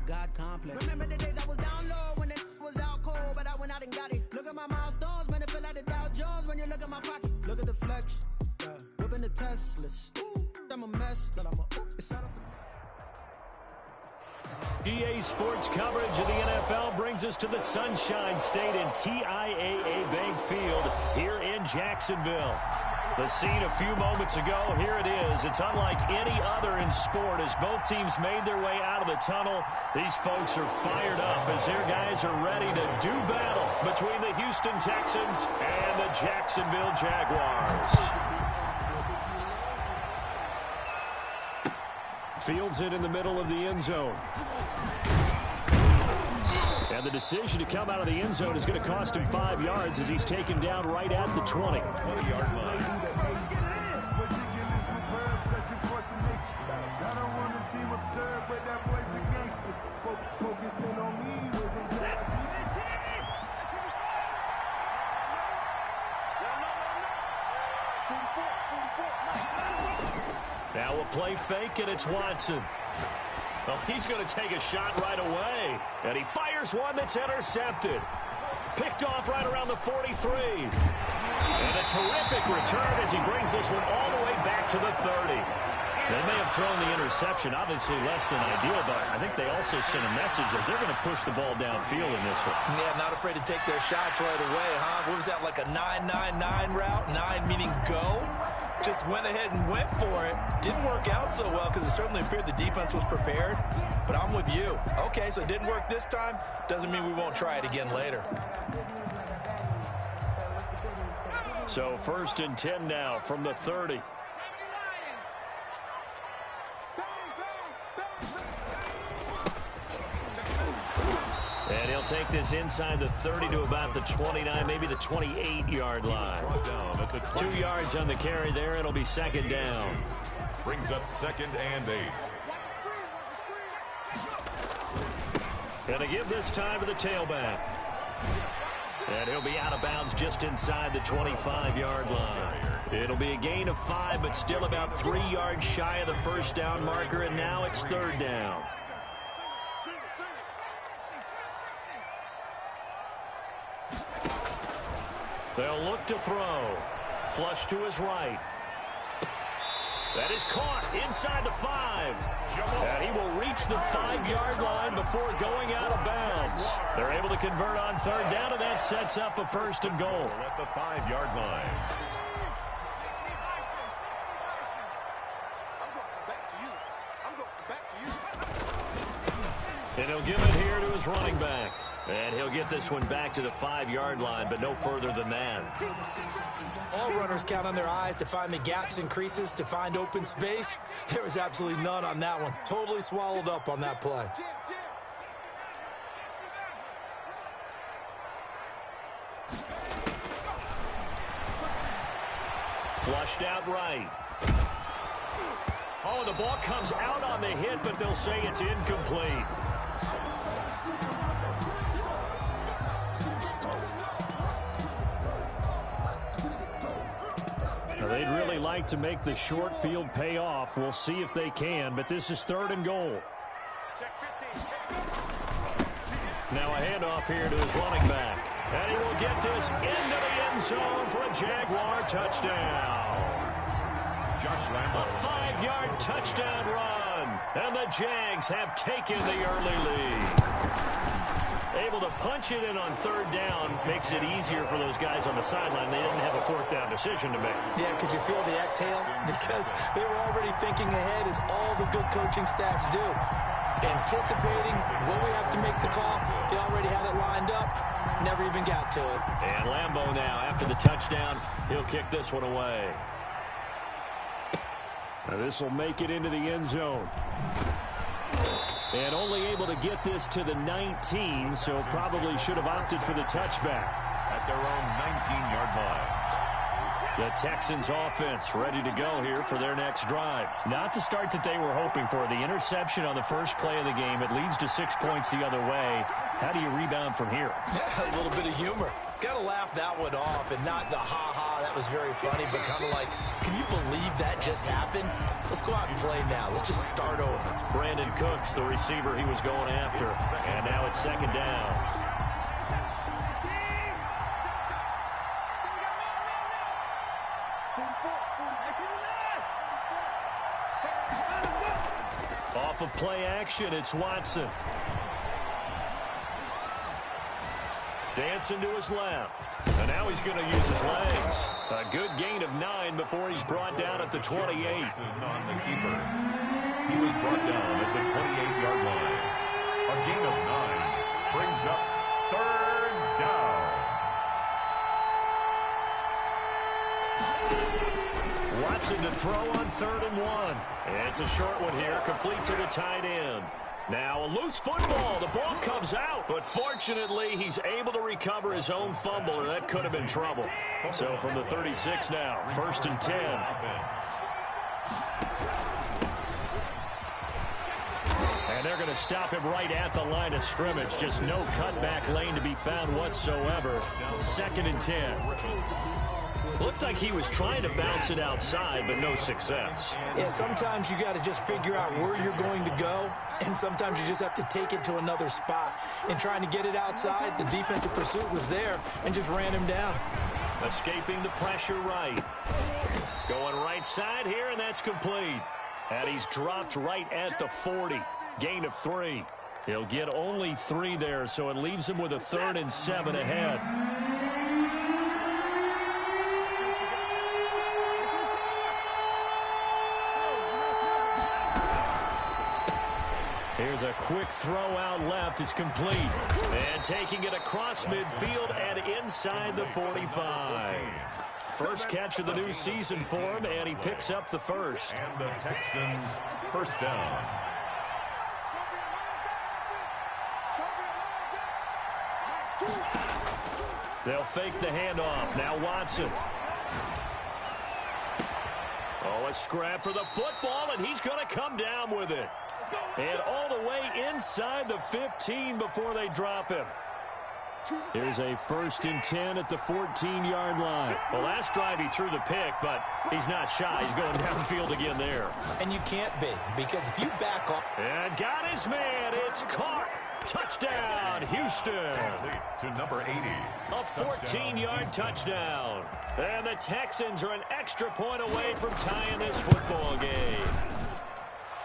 God complex. Remember the days I was down low when it was out cold, but I went out and got it. Look at my milestones, man, it feel like the Dow Jones when you look at my pocket. Look at the flex, yeah. Whipping the Teslas. I'm a mess, but I'm a it's not a EA Sports coverage of the NFL brings us to the Sunshine State in TIAA Bank Field here in Jacksonville. The scene a few moments ago, here it is. It's unlike any other in sport as both teams made their way out of the tunnel. These folks are fired up as their guys are ready to do battle between the Houston Texans and the Jacksonville Jaguars. Fields it in the middle of the end zone. And the decision to come out of the end zone is going to cost him 5 yards as he's taken down right at the 20-yard line. Now a play fake, and it's Watson. Well, he's going to take a shot right away. And he fires one that's intercepted. Picked off right around the 43. And a terrific return as he brings this one all the way back to the 30. They may have thrown the interception, obviously less than ideal, but I think they also sent a message that they're going to push the ball downfield in this one. Yeah, not afraid to take their shots right away, huh? What was that, like a 9-9-9 route? 9 meaning go? Just went ahead and went for it. Didn't work out so well because it certainly appeared the defense was prepared. But I'm with you. Okay, so it didn't work this time. Doesn't mean we won't try it again later. So 1st and 10 now from the 30. And he'll take this inside the 30 to about the 29, maybe the 28-yard line. 2 yards on the carry there. It'll be 2nd down. Brings up 2nd and 8. Gonna give this time to the tailback. And he'll be out of bounds just inside the 25-yard line. It'll be a gain of 5, but still about 3 yards shy of the 1st down marker, and now it's 3rd down. They'll look to throw. Flush to his right. That is caught inside the 5. And he will reach the 5-yard line before going out of bounds. They're able to convert on 3rd down, and that sets up a 1st and goal. At the 5-yard line. And he'll give it here to his running back. And he'll get this one back to the 5-yard line, but no further than that. All runners count on their eyes to find the gaps and creases, to find open space. There was absolutely none on that one. Totally swallowed up on that play. Flushed out right. Oh, the ball comes out on the hit, but they'll say it's incomplete. They'd really like to make the short field pay off. We'll see if they can, but this is 3rd and goal. Now a handoff here to his running back. And he will get this into the end zone for a Jaguar touchdown. A 5-yard touchdown run. And the Jags have taken the early lead. Able to punch it in on 3rd down makes it easier for those guys on the sideline. They didn't have a 4th down decision to make. Yeah, could you feel the exhale? Because they were already thinking ahead, as all the good coaching staffs do. Anticipating what we have to make the call. They already had it lined up. Never even got to it. And Lambeau now, after the touchdown, he'll kick this one away. Now this will make it into the end zone. And only able to get this to the 19, so probably should have opted for the touchback. At their own 19-yard line. The Texans offense ready to go here for their next drive. Not the start that they were hoping for. The interception on the first play of the game. It leads to 6 points the other way. How do you rebound from here? A little bit of humor. Got to laugh that one off, and not the ha-ha, that was very funny, but kind of like, can you believe that just happened? Let's go out and play now. Let's just start over. Brandon Cooks, the receiver he was going after. And now it's second down. Off of play action, it's Watson. Dancing to his left. And now he's going to use his legs. A good gain of 9 before he's brought down at the 28. On the keeper. He was brought down at the 28-yard line. A gain of 9 brings up third down. Watson to throw on 3rd and 1. And it's a short one here, complete to the tight end. Now a loose football. The ball comes out, but fortunately he's able to recover his own fumble, or that could have been trouble. So from the 36 now, 1st and 10. And they're going to stop him right at the line of scrimmage. Just no cutback lane to be found whatsoever. 2nd and 10. Looked like he was trying to bounce it outside, but no success. Yeah, sometimes you got to just figure out where you're going to go, and sometimes you just have to take it to another spot. And trying to get it outside, the defensive pursuit was there and just ran him down. Escaping the pressure right. Going right side here, and that's complete. And he's dropped right at the 40. Gain of 3. He'll get only 3 there, so it leaves him with a 3rd and 7 ahead. Here's a quick throw out left. It's complete. And taking it across midfield and inside the 45. First catch of the new season for him, and he picks up the first. And the Texans first down. They'll fake the handoff. Now Watson. Oh, a scrap for the football, and he's going to come down with it. And all the way inside the 15 before they drop him. Here's a 1st and 10 at the 14-yard line. Well, last drive he threw the pick, but he's not shy. He's going downfield again there. And you can't be, because if you back off. And got his man. It's caught. Touchdown, Houston. To number 80. A 14-yard touchdown. And the Texans are an extra point away from tying this football game.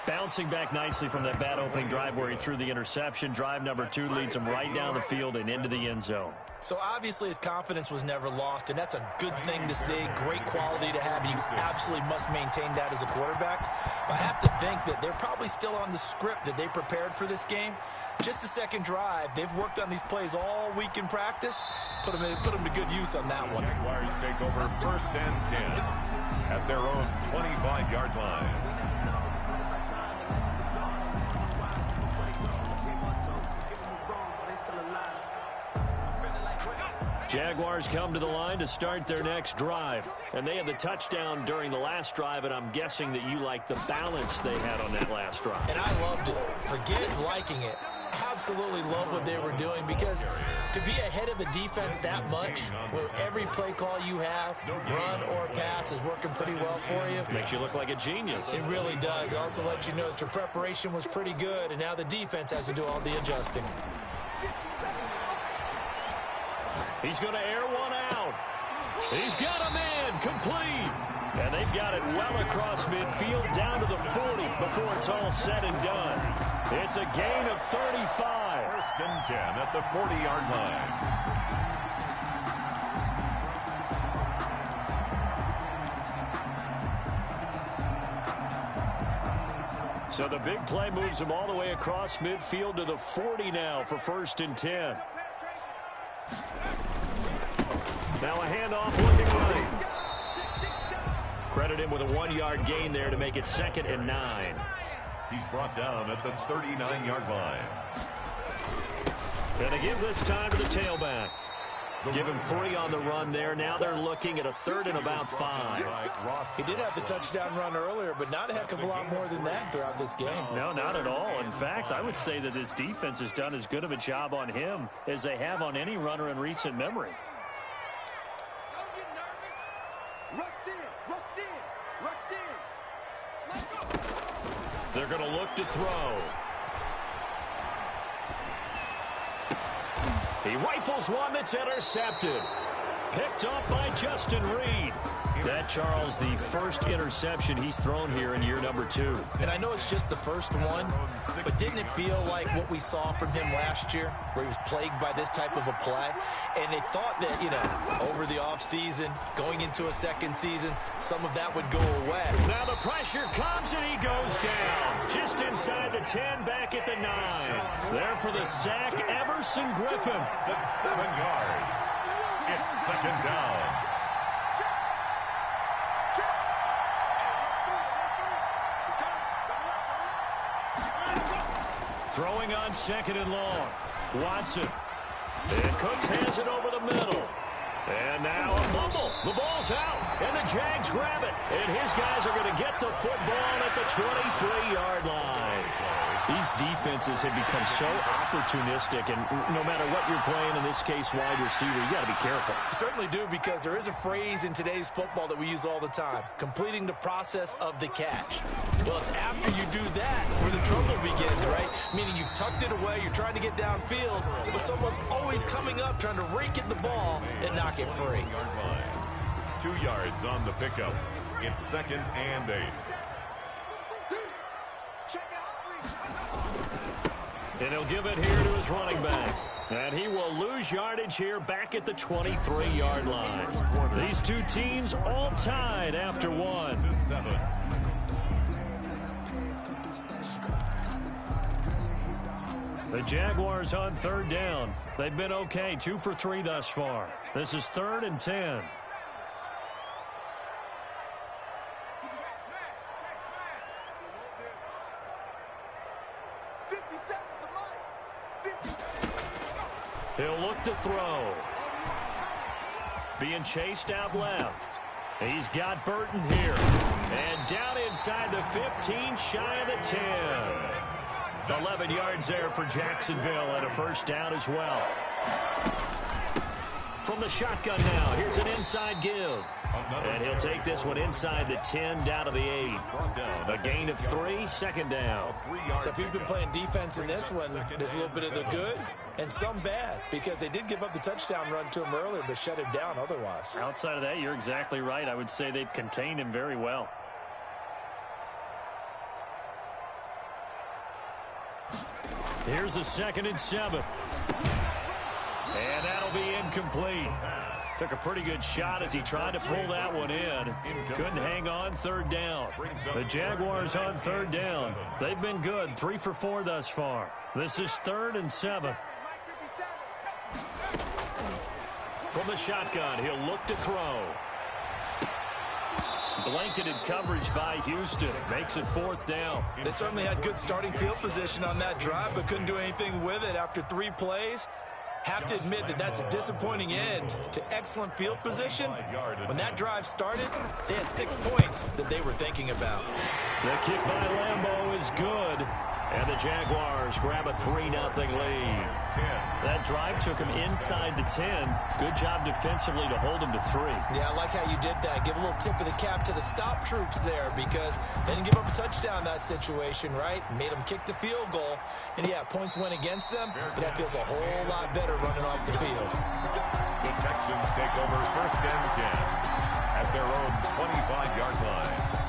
Bouncing back nicely from that bad opening drive where he threw the interception. Drive number 2 leads him right down the field and into the end zone. So obviously his confidence was never lost, and that's a good thing to see. Great quality to have. You absolutely must maintain that as a quarterback. But I have to think that they're probably still on the script that they prepared for this game. Just the second drive. They've worked on these plays all week in practice. Put them to good use on that one. Jaguars take over 1st and 10 at their own 25-yard line. Jaguars come to the line to start their next drive. And they had the touchdown during the last drive, and I'm guessing that you like the balance they had on that last drive. And I loved it. Forget liking it. Absolutely love what they were doing, because to be ahead of a defense that much, where every play call you have, run or pass, is working pretty well for you. Makes you look like a genius. It really does. It also lets you know that your preparation was pretty good, and now the defense has to do all the adjusting. He's going to air one out. He's got him in, complete. And they've got it well across midfield down to the 40 before it's all said and done. It's a gain of 35. 1st and 10 at the 40-yard line. So the big play moves him all the way across midfield to the 40 now for 1st and 10. Now a handoff looking right. Credit him with a 1-yard gain there to make it 2nd and 9. He's brought down at the 39-yard line. And they give this time to the tailback. Give him 3 on the run there. Now they're looking at a 3rd and about 5. He did have the touchdown run earlier, but not a heck of a lot more than that throughout this game. No, not at all. In fact, I would say that this defense has done as good of a job on him as they have on any runner in recent memory. They're going to look to throw. He rifles one that's intercepted. Picked up by Justin Reed. That, Charles, the first interception he's thrown here in year number 2. And I know it's just the first one, but didn't it feel like what we saw from him last year, where he was plagued by this type of a play? And they thought that, you know, over the offseason, going into a second season, some of that would go away. Now the pressure comes and he goes down. Just inside the 10, back at the 9. There for the sack, Everson Griffin. 7 yards. It's second down. Throwing on second and long. Watson. And Cooks has it over the middle. And now a fumble. The ball's out. And the Jags grab it. And his guys are going to get the football at the 23-yard line. These defenses have become so opportunistic, and no matter what you're playing, in this case wide receiver, you got to be careful. You certainly do, because there is a phrase in today's football that we use all the time: completing the process of the catch. Well, it's after you do that where the trouble begins, right? Meaning you've tucked it away, you're trying to get downfield, but someone's always coming up trying to rake at the ball and knock it free. 2 yards on the pickup. It's second and 8. And he'll give it here to his running back. And he will lose yardage here back at the 23-yard line. These two teams all tied after 1. 7. The Jaguars on third down. They've been okay, 2 for 3 thus far. This is 3rd and 10. He'll look to throw. Being chased out left. He's got Burton here. And down inside the 15, shy of the 10. 11 yards there for Jacksonville, and a first down as well. From the shotgun now, here's an inside give. And he'll take this one inside the 10, down to the 8. A gain of 3, second down. So if you've been playing defense in this one, there's a little bit of the good and some bad, because they did give up the touchdown run to him earlier, but shut him down otherwise. Outside of that, you're exactly right. I would say they've contained him very well. Here's a 2nd and 7. And that'll be incomplete. Took a pretty good shot as he tried to pull that one in. Couldn't hang on, 3rd down. The Jaguars on 3rd down. They've been good, 3 for 4 thus far. This is 3rd and 7. From the shotgun, he'll look to throw. Blanketed coverage by Houston. Makes it 4th down. They certainly had good starting field position on that drive, but couldn't do anything with it after 3 plays. Have to admit that that's a disappointing end to excellent field position. When that drive started, they had 6 points that they were thinking about. The kick by Lambeau is good. And the Jaguars grab a 3-0 lead. That drive took him inside the 10. Good job defensively to hold him to 3. Yeah, I like how you did that. Give a little tip of the cap to the stop troops there, because they didn't give up a touchdown in that situation, right? Made them kick the field goal. And, yeah, points went against them, but that feels a whole lot better running off the field. The Texans take over 1st and 10 at their own 25-yard line.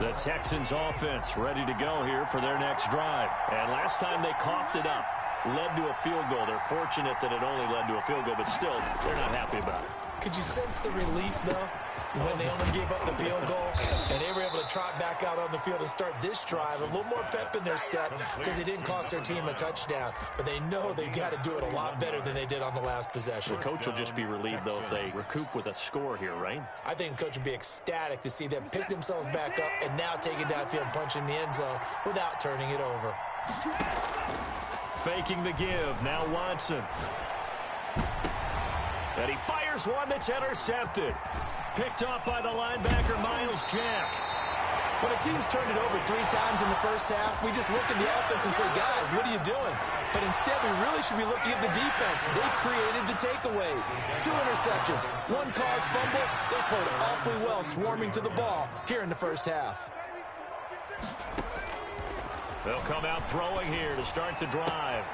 The Texans offense ready to go here for their next drive. And last time they coughed it up, led to a field goal. They're fortunate that it only led to a field goal, but still, they're not happy about it. Could you sense the relief, though, when they only gave up the field goal and they were able to trot back out on the field and start this drive? A little more pep in their step because they didn't cost their team a touchdown. But they know they've got to do it a lot better than they did on the last possession. The coach will just be relieved, though, if they recoup with a score here, right? I think the coach would be ecstatic to see them pick themselves back up and now take it downfield and punch in the end zone without turning it over. Faking the give. Now Watson. And he fires one that's intercepted. Picked off by the linebacker, Miles Jack. When a team's turned it over 3 times in the first half, we just look at the offense and say, guys, what are you doing? But instead, we really should be looking at the defense. They've created the takeaways. 2 interceptions, 1 caused fumble. They played awfully well swarming to the ball here in the first half. They'll come out throwing here to start the drive.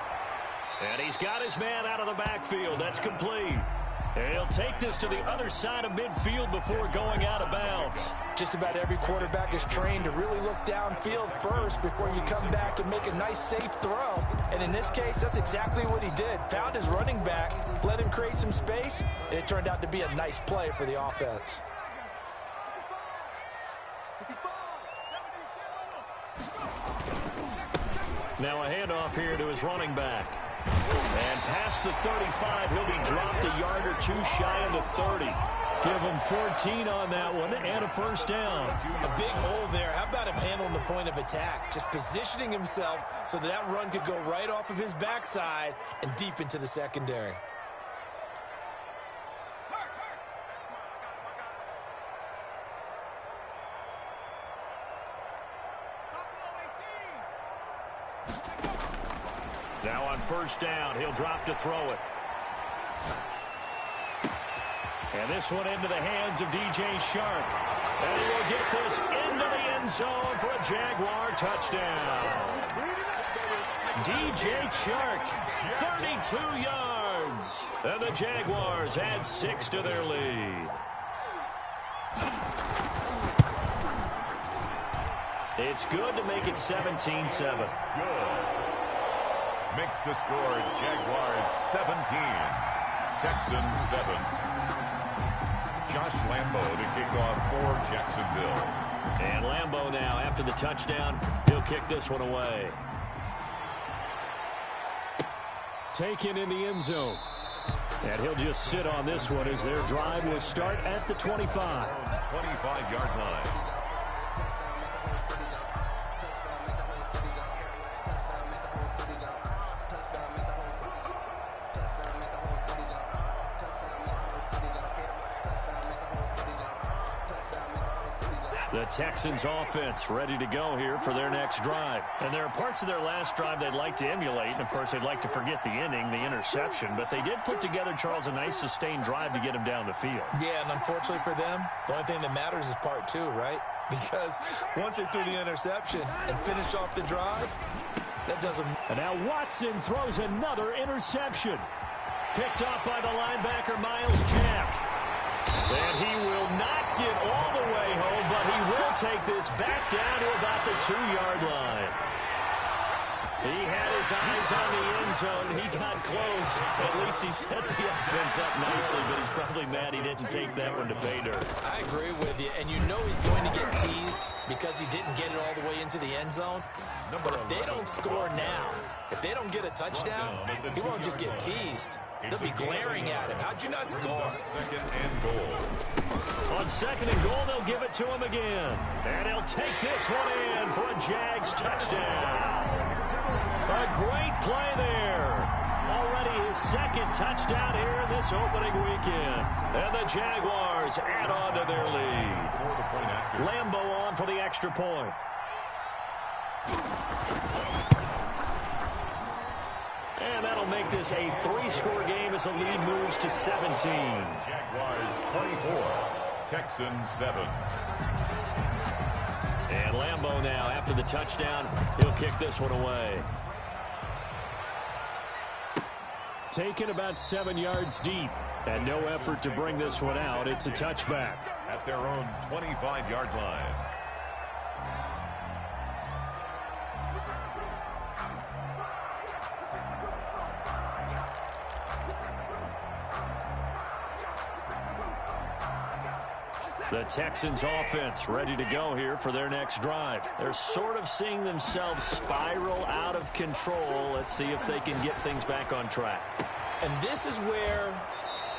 And he's got his man out of the backfield. That's complete. And he'll take this to the other side of midfield before going out of bounds. Just about every quarterback is trained to really look downfield first before you come back and make a nice, safe throw. And in this case, that's exactly what he did. Found his running back, let him create some space, and it turned out to be a nice play for the offense. Now a handoff here to his running back. And past the 35, he'll be dropped a yard or 2 shy of the 30. Give him 14 on that one and a first down. A big hole there. How about him handling the point of attack? Just positioning himself so that run could go right off of his backside and deep into the secondary. Now on first down, he'll drop to throw it. And this one into the hands of DJ Shark. And he will get this into the end zone for a Jaguar touchdown. DJ Shark, 32 yards. And the Jaguars add 6 to their lead. It's good to make it 17-7. Good. Makes the score Jaguars 17, Texans 7. Josh Lambo to kick off for Jacksonville. And Lambo now, after the touchdown, he'll kick this one away. Taken in the end zone. And he'll just sit on this one as their drive will start at the 25. 25-yard line. The Texans offense ready to go here for their next drive. And there are parts of their last drive they'd like to emulate. And, of course, they'd like to forget the inning, the interception. But they did put together, Charles, a nice sustained drive to get him down the field. Yeah, and unfortunately for them, the only thing that matters is part 2, right? Because once they threw the interception and finished off the drive, that doesn't... And now Watson throws another interception. Picked off by the linebacker, Miles Jack. And he will not get all the way home, but he will take this back down to about the 2-yard line. He had his eyes on the end zone. He got close. At least he set the offense up nicely, but he's probably mad he didn't take that one to pay dirt. I agree with you, and you know he's going to get teased because he didn't get it all the way into the end zone. But if they don't score now, if they don't get a touchdown, he won't just get teased. They'll be glaring at him. How'd you not score? Second and goal. On second and goal, they'll give it to him again. And he'll take this one in for a Jags touchdown. A great play there. Already his second touchdown here in this opening weekend. And the Jaguars add on to their lead. Lambo on for the extra point. And that'll make this a 3-score game as the lead moves to 17. Jaguars 24, Texans 7. And Lambo now, after the touchdown, he'll kick this one away. Taken about 7 yards deep, and no effort to bring this one out. It's a touchback. At their own 25-yard line. The Texans offense ready to go here for their next drive. They're sort of seeing themselves spiral out of control. Let's see if they can get things back on track. And this is where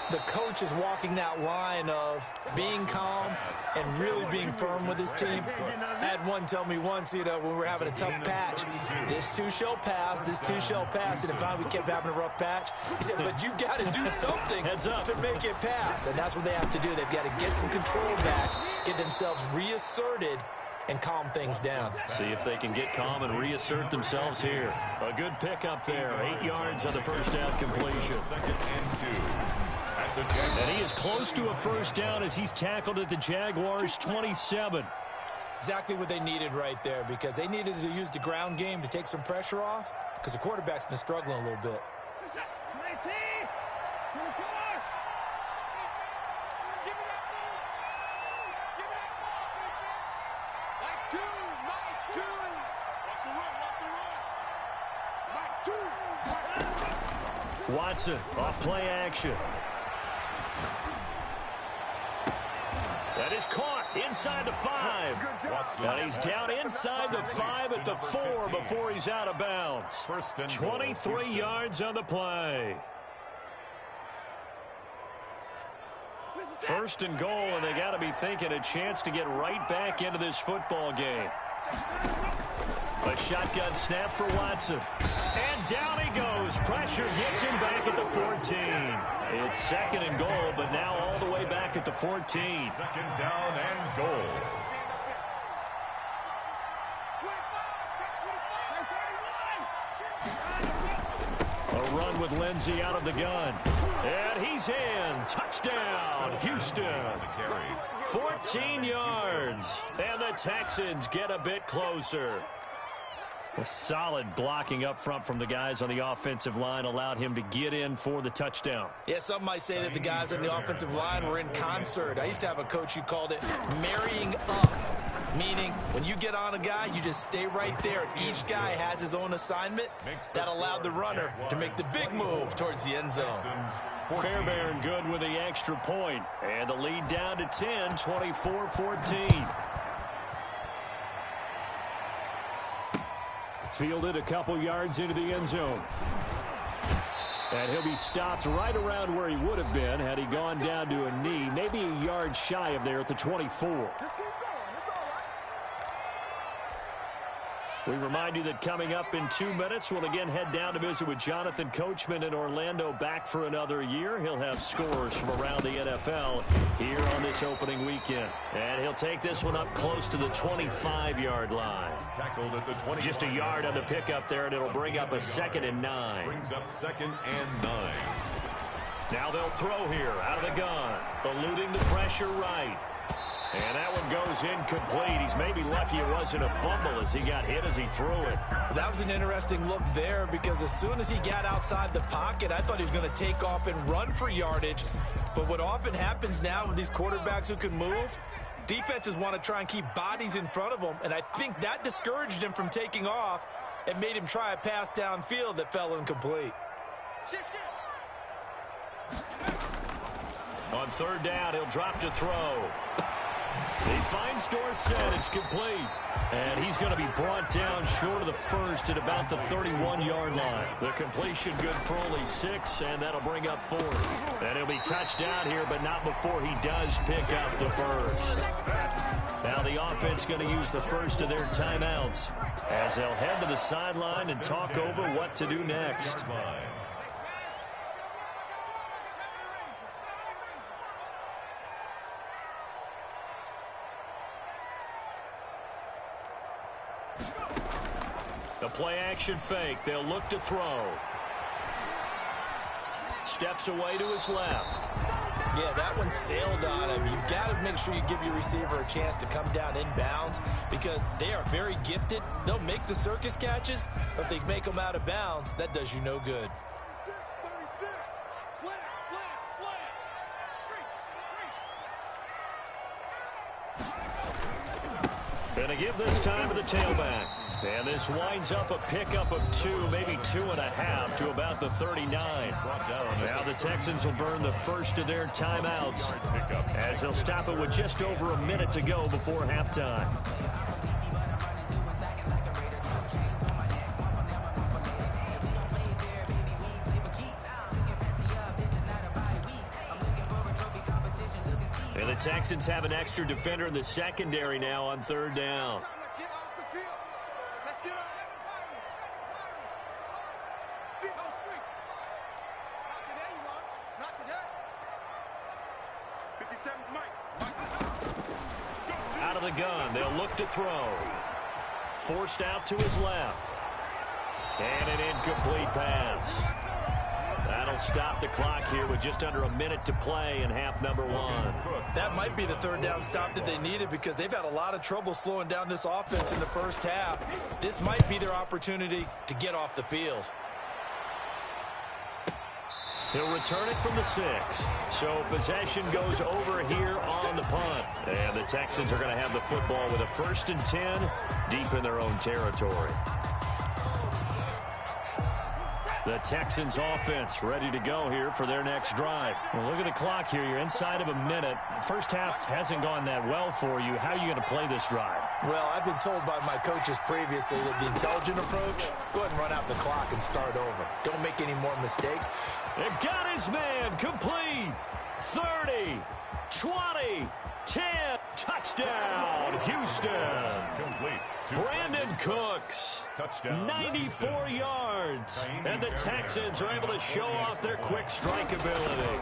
the coach is walking that line of being calm and really being firm with his team. I had one tell me once, when we were having a tough patch, this too shall pass, this too shall pass. And if we kept having a rough patch, he said, but you got to do something to make it pass. And that's what they have to do. They've got to get some control back, get themselves reasserted, and calm things down. See if they can get calm and reassert themselves here. A good pickup there. 8 yards on the first down completion. Second and 2. And he is close to a first down as he's tackled at the Jaguars' 27. Exactly what they needed right there, because they needed to use the ground game to take some pressure off, because the quarterback's been struggling a little bit. Watson off play action. That is caught inside the 5. And he's down inside the 5 at the 4 before he's out of bounds. 23 yards on the play. First and goal, and they got to be thinking a chance to get right back into this football game. A shotgun snap for Watson. And down he goes. Pressure gets him back at the 14. It's second and goal, but now all the way back at the 14. Second down and goal. A run with Lindsey out of the gun. And he's in. Touchdown, Houston. 14 yards. And the Texans get a bit closer. A solid blocking up front from the guys on the offensive line allowed him to get in for the touchdown. Yeah, some might say that the guys on the offensive line were in concert. I used to have a coach who called it marrying up, meaning when you get on a guy, you just stay right there. Each guy has his own assignment. That allowed the runner to make the big move towards the end zone. Fairbairn good with the extra point. And the lead down to 10, 24-14. Fielded a couple yards into the end zone. And he'll be stopped right around where he would have been had he gone down to a knee, maybe a yard shy of there at the 24. We remind you that coming up in 2 minutes, we'll again head down to visit with Jonathan Coachman in Orlando, back for another year. He'll have scores from around the NFL here on this opening weekend. And he'll take this one up close to the 25-yard line. Tackled at the 20. Just a yard on the pickup there, and it'll bring up a 2nd and 9. Brings up 2nd and 9. Now they'll throw here out of the gun, eluding the pressure right. And that one goes incomplete. He's maybe lucky it wasn't a fumble as he got hit as he threw it. That was an interesting look there, because as soon as he got outside the pocket, I thought he was going to take off and run for yardage. But what often happens now with these quarterbacks who can move, defenses want to try and keep bodies in front of them, and I think that discouraged him from taking off and made him try a pass downfield that fell incomplete. On 3rd down, he'll drop to throw. He finds Dorsett. It's complete. And he's going to be brought down short of the first at about the 31-yard line. The completion good for only 6, and that'll bring up 4th. And he'll be touched down here, but not before he does pick up the first. Now the offense going to use the first of their timeouts as they'll head to the sideline and talk over what to do next. The play-action fake. They'll look to throw. Steps away to his left. Yeah, that one sailed on him. You've got to make sure you give your receiver a chance to come down inbounds, because they are very gifted. They'll make the circus catches, but if they make them out of bounds, that does you no good. Going to give this time to the tailback. And this winds up a pickup of 2, maybe 2.5 to about the 39. Now the Texans will burn the first of their timeouts as they'll stop it with just over a minute to go before halftime. And the Texans have an extra defender in the secondary now on 3rd down. Out of the gun, they'll look to throw. Forced out to his left. And an incomplete pass. That'll stop the clock here with just under a minute to play in half number one. That might be the third down stop that they needed because they've had a lot of trouble slowing down this offense in the first half. This might be their opportunity to get off the field. He'll return it from the 6. So possession goes over here on the punt. And the Texans are going to have the football with a 1st and 10 deep in their own territory. The Texans offense ready to go here for their next drive. Well, look at the clock here. You're inside of a minute. First half hasn't gone that well for you. How are you going to play this drive? Well, I've been told by my coaches previously that the intelligent approach, go ahead and run out the clock and start over. Don't make any more mistakes. They've got his man complete. 30, 20, 10. Touchdown, Houston. Complete. Brandon Cooks. Touchdown. 94 yards. And the Texans are able to show off their quick strike ability.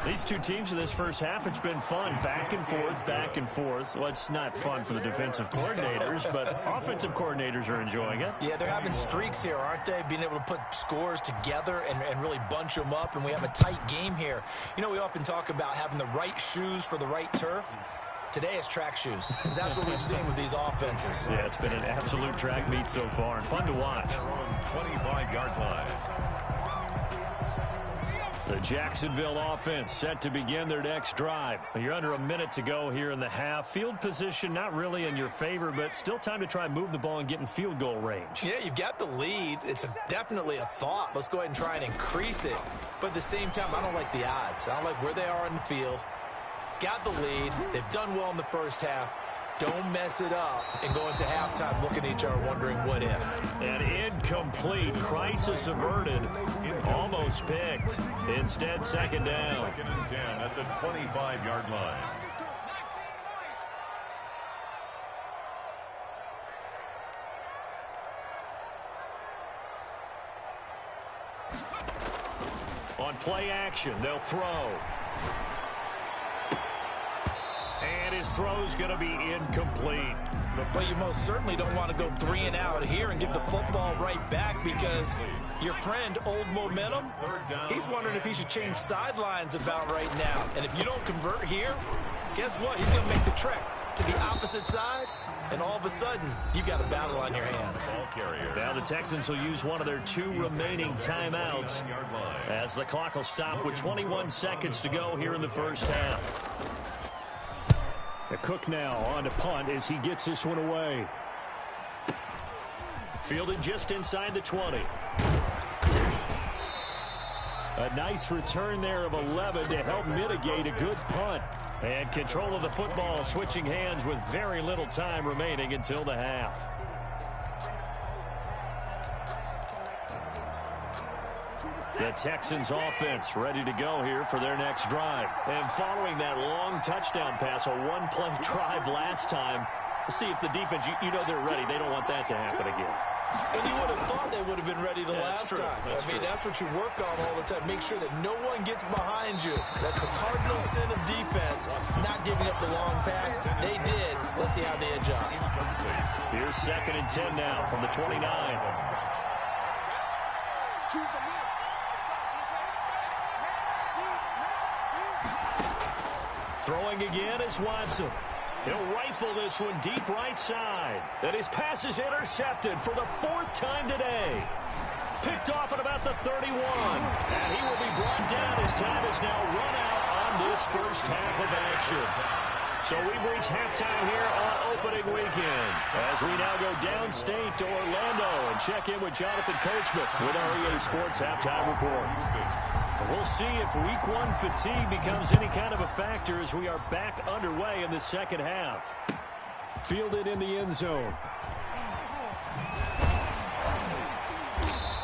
These two teams in this first half, it's been fun. Back and forth, back and forth. Well, it's not fun for the defensive coordinators, but offensive coordinators are enjoying it. Yeah, they're having streaks here, aren't they? Being able to put scores together and really bunch them up, and we have a tight game here. You know, we often talk about having the right shoes for the right turf. Today is track shoes. That's what we've seen with these offenses. Yeah, it's been an absolute track meet so far and fun to watch. 25-yard line. The Jacksonville offense set to begin their next drive. You're under a minute to go here in the half. Field position not really in your favor, but still time to try and move the ball and get in field goal range. Yeah, you've got the lead. It's definitely a thought. Let's go ahead and try and increase it. But at the same time, I don't like the odds. I don't like where they are in the field. Got the lead. They've done well in the first half. Don't mess it up and go into halftime looking at each other wondering what if. An incomplete. Crisis averted. Almost picked. Instead, 2nd down. 2nd and 10 at the 25-yard line. On play action, they'll throw. And his throw's going to be incomplete. But you most certainly don't want to go 3 and out here and give the football right back because your friend, Old Momentum, he's wondering if he should change sidelines about right now. And if you don't convert here, guess what? He's going to make the trek to the opposite side, and all of a sudden, you've got a battle on your hands. Now the Texans will use one of their 2 remaining timeouts as the clock will stop with 21 seconds to go here in the first half. Cook now on to punt as he gets this one away. Fielded just inside the 20. A nice return there of 11 to help mitigate a good punt. And control of the football switching hands with very little time remaining until the half. The Texans offense ready to go here for their next drive. And following that long touchdown pass, a 1-play drive last time, let's see if the defense, you know they're ready. They don't want that to happen again. And you would have thought they would have been ready the last time. That's what you work on all the time. Make sure that no one gets behind you. That's the cardinal sin of defense, not giving up the long pass. They did. Let's see how they adjust. Here's 2nd and 10 now from the 29. Throwing again is Watson. He'll rifle this one deep right side. And his pass is intercepted for the 4th time today. Picked off at about the 31. And he will be brought down. His time is now run out on this first half of action. So we've reached halftime here on opening weekend as we now go downstate to Orlando and check in with Jonathan Coachman with our EA Sports Halftime Report. We'll see if Week 1 fatigue becomes any kind of a factor as we are back underway in the second half. Fielded in the end zone.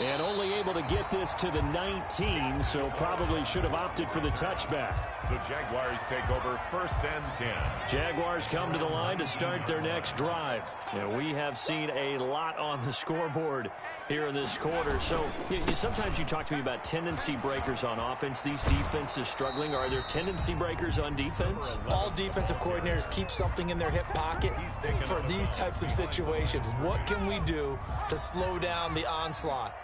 And only able to get this to the 19, so probably should have opted for the touchback. The Jaguars take over 1st and 10. Jaguars come to the line to start their next drive. We have seen a lot on the scoreboard here in this quarter. So sometimes you talk to me about tendency breakers on offense. These defenses struggling. Are there tendency breakers on defense? All defensive coordinators keep something in their hip pocket for these types of situations. What can we do to slow down the onslaught?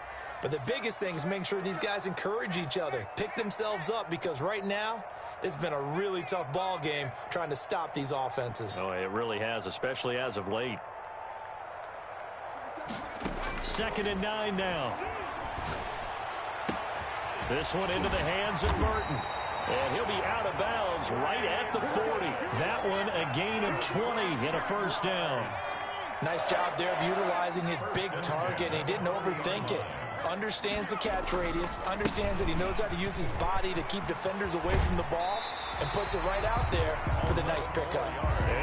But the biggest thing is make sure these guys encourage each other, pick themselves up, because right now it's been a really tough ball game trying to stop these offenses. Oh, it really has, especially as of late. 2nd and 9 now. This one into the hands of Burton. And he'll be out of bounds right at the 40. That one a gain of 20 and a 1st down. Nice job there of utilizing his big target. He didn't overthink it. Understands the catch radius, understands that he knows how to use his body to keep defenders away from the ball, and puts it right out there for the nice pickup.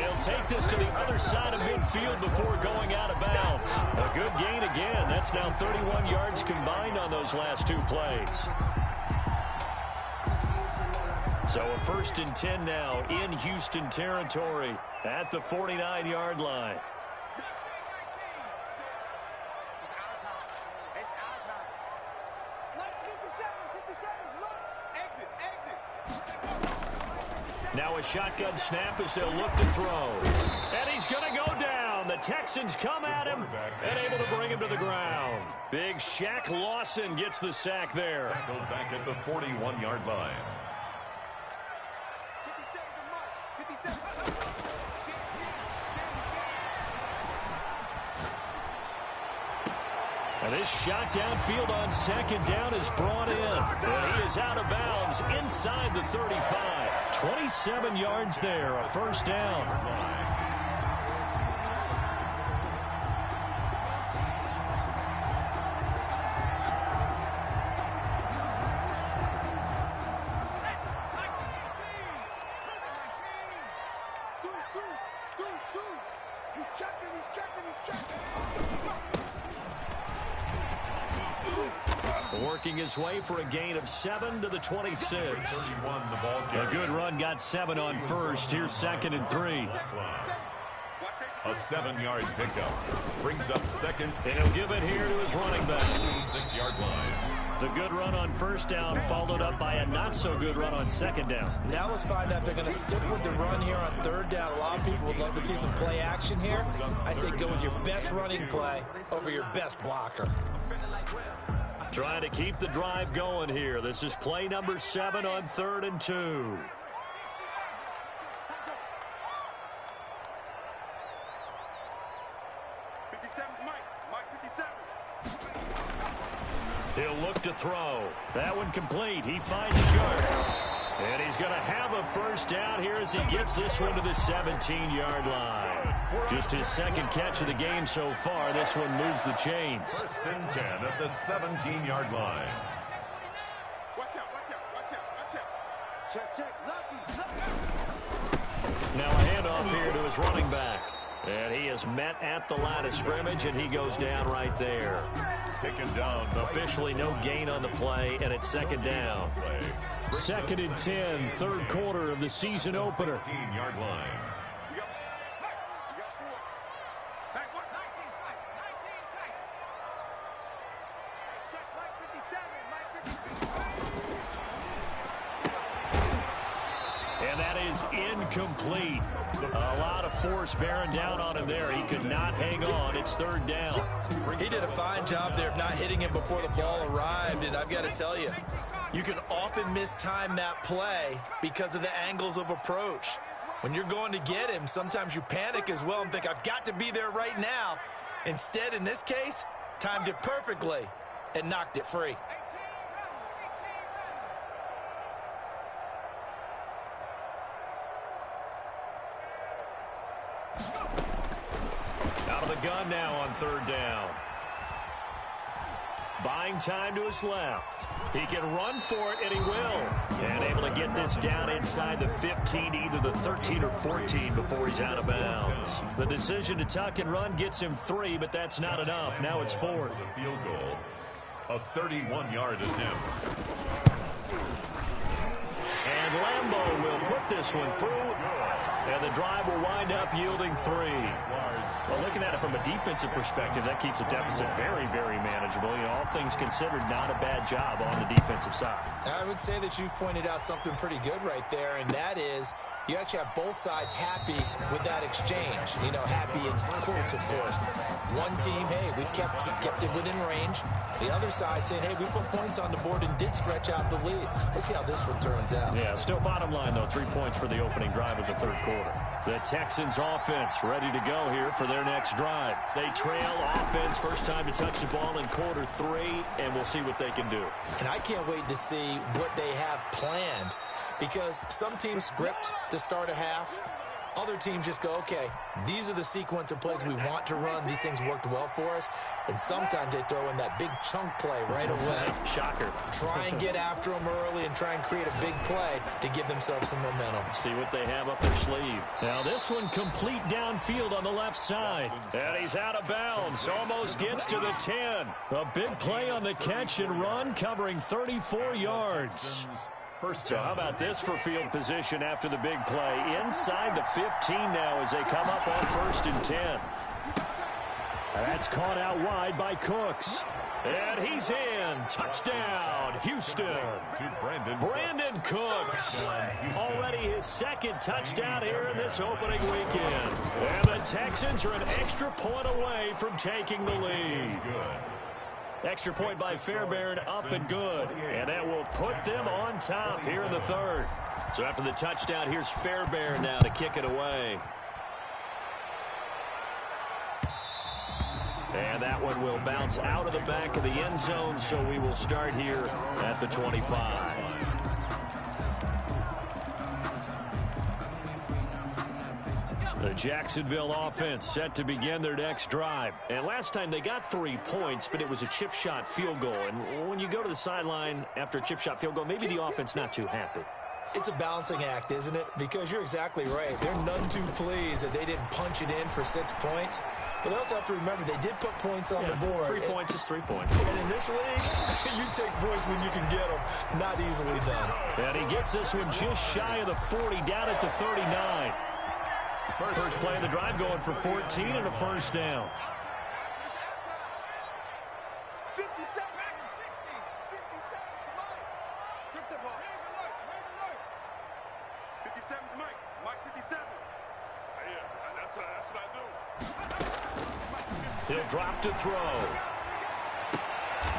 He'll take this to the other side of midfield before going out of bounds. A good gain again. That's now 31 yards combined on those last 2 plays. So a 1st and 10 now in Houston territory at the 49-yard line. Now a shotgun snap as they'll look to throw. And he's going to go down. The Texans come at him and able to bring him to the ground. Big Shaq Lawson gets the sack there. Tackled back at the 41-yard line. And this shot downfield on 2nd down is brought in. And he is out of bounds inside the 35. 27 yards there, a 1st down. Working his way for a gain of 7 to the 26. 31, the ball A good run got 7 on 1st. Here's 2nd and 3. A 7-yard pickup brings up 2nd. And he'll give it here to his running back. 6-yard line. The good run on 1st down followed up by a not-so-good run on 2nd down. Now let's find out if they're going to stick with the run here on 3rd down. A lot of people would love to see some play action here. I say go with your best running play over your best blocker. Trying to keep the drive going here. This is play number 7 on 3rd and 2. He'll look to throw. That one complete. He finds Sharp. And he's going to have a 1st down here as he gets this one to the 17-yard line. Just his 2nd catch of the game so far. This one moves the chains. 1st and 10 at the 17-yard line. Watch out, watch out, watch out, watch out. Check, check, lucky. Now a handoff here to his running back. And he is met at the line of scrimmage, and he goes down right there. Taken down. Officially no gain on the play, and it's 2nd down. 2nd and 10, 3rd quarter of the season opener. 16-yard line. And that is incomplete. A lot of force bearing down on him there. He could not hang on. It's 3rd down. He did a fine job there of not hitting him before the ball arrived, and I've got to tell you, you can often mistime that play because of the angles of approach. When you're going to get him, sometimes you panic as well and think, I've got to be there right now. Instead, in this case, timed it perfectly and knocked it free. Out of the gun now on 3rd down. Buying time to his left. He can run for it, and he will. And able to get this down inside the 15, either the 13 or 14 before he's out of bounds. The decision to tuck and run gets him 3, but that's not enough. Now it's 4th. Field goal. A 31-yard attempt. And Lambeau will put this one through, and the drive will wind up yielding 3. Well, looking at it from a defensive perspective, that keeps the deficit very, very manageable. You know, all things considered, not a bad job on the defensive side. I would say that you've pointed out something pretty good right there, and that is you actually have both sides happy with that exchange. You know, happy in quotes, of course. One team, hey, we've kept it within range. The other side saying, hey, we put points on the board and did stretch out the lead. Let's see how this one turns out. Yeah, still bottom line, though, 3 points for the opening drive of the third quarter. The Texans offense ready to go here for their next drive. They trail offense, first time to touch the ball in quarter 3, and we'll see what they can do. And I can't wait to see what they have planned, because some teams script to start a half. Other teams just go, okay, these are the sequence of plays we want to run. These things worked well for us. And sometimes they throw in that big chunk play right away. Shocker. Try and get after them early and try and create a big play to give themselves some momentum. See what they have up their sleeve. Now this one complete downfield on the left side. And he's out of bounds. Almost gets to the 10. A big play on the catch and run, covering 34 yards. So how about this for field position after the big play? Inside the 15 now as they come up on 1st and 10. That's caught out wide by Cooks. And he's in. Touchdown, Houston. Brandon Cooks. Already his second touchdown here in this opening weekend. And the Texans are an extra point away from taking the lead. Extra point by Fairbairn, up and good. And that will put them on top here in the third. So after the touchdown, here's Fairbairn now to kick it away. And that one will bounce out of the back of the end zone, so we will start here at the 25. The Jacksonville offense set to begin their next drive. And last time they got 3 points, but it was a chip shot field goal. And when you go to the sideline after a chip shot field goal, maybe the offense not too happy. It's a balancing act, isn't it? Because you're exactly right. They're none too pleased that they didn't punch it in for 6 points. But they also have to remember they did put points on the board. 3 points is 3 points. And in this league, you take points when you can get them. Not easily done. And he gets this one just shy of the 40, down at the 39. First play of the drive going for 14 and a first down. 57, strip the ball. 57 to Mike 57. Yeah, that's what I do. He'll drop to throw.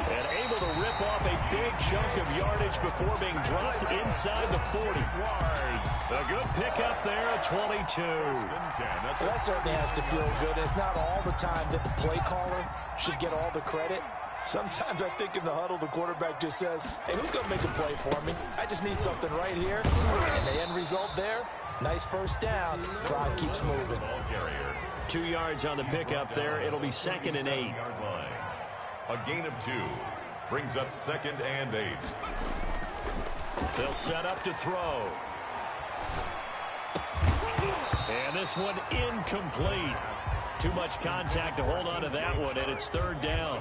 And able to rip off a big chunk of yardage before being dropped inside the 40. A good pickup there at 22. Well, that certainly has to feel good. It's not all the time that the play caller should get all the credit. Sometimes I think in the huddle, the quarterback just says, hey, who's going to make a play for me? I just need something right here. And the end result there, nice first down. Drive keeps moving. 2 yards on the pickup there. It'll be 2nd and 8. A gain of 2 brings up 2nd and 8. They'll set up to throw. And this one incomplete. Too much contact to hold on to that one, and it's 3rd down.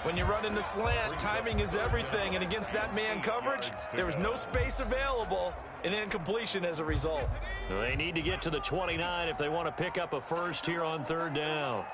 When you run in the slant, timing is everything, and against that man coverage, there was no space available, and incompletion as a result. They need to get to the 29 if they want to pick up a first here on 3rd down.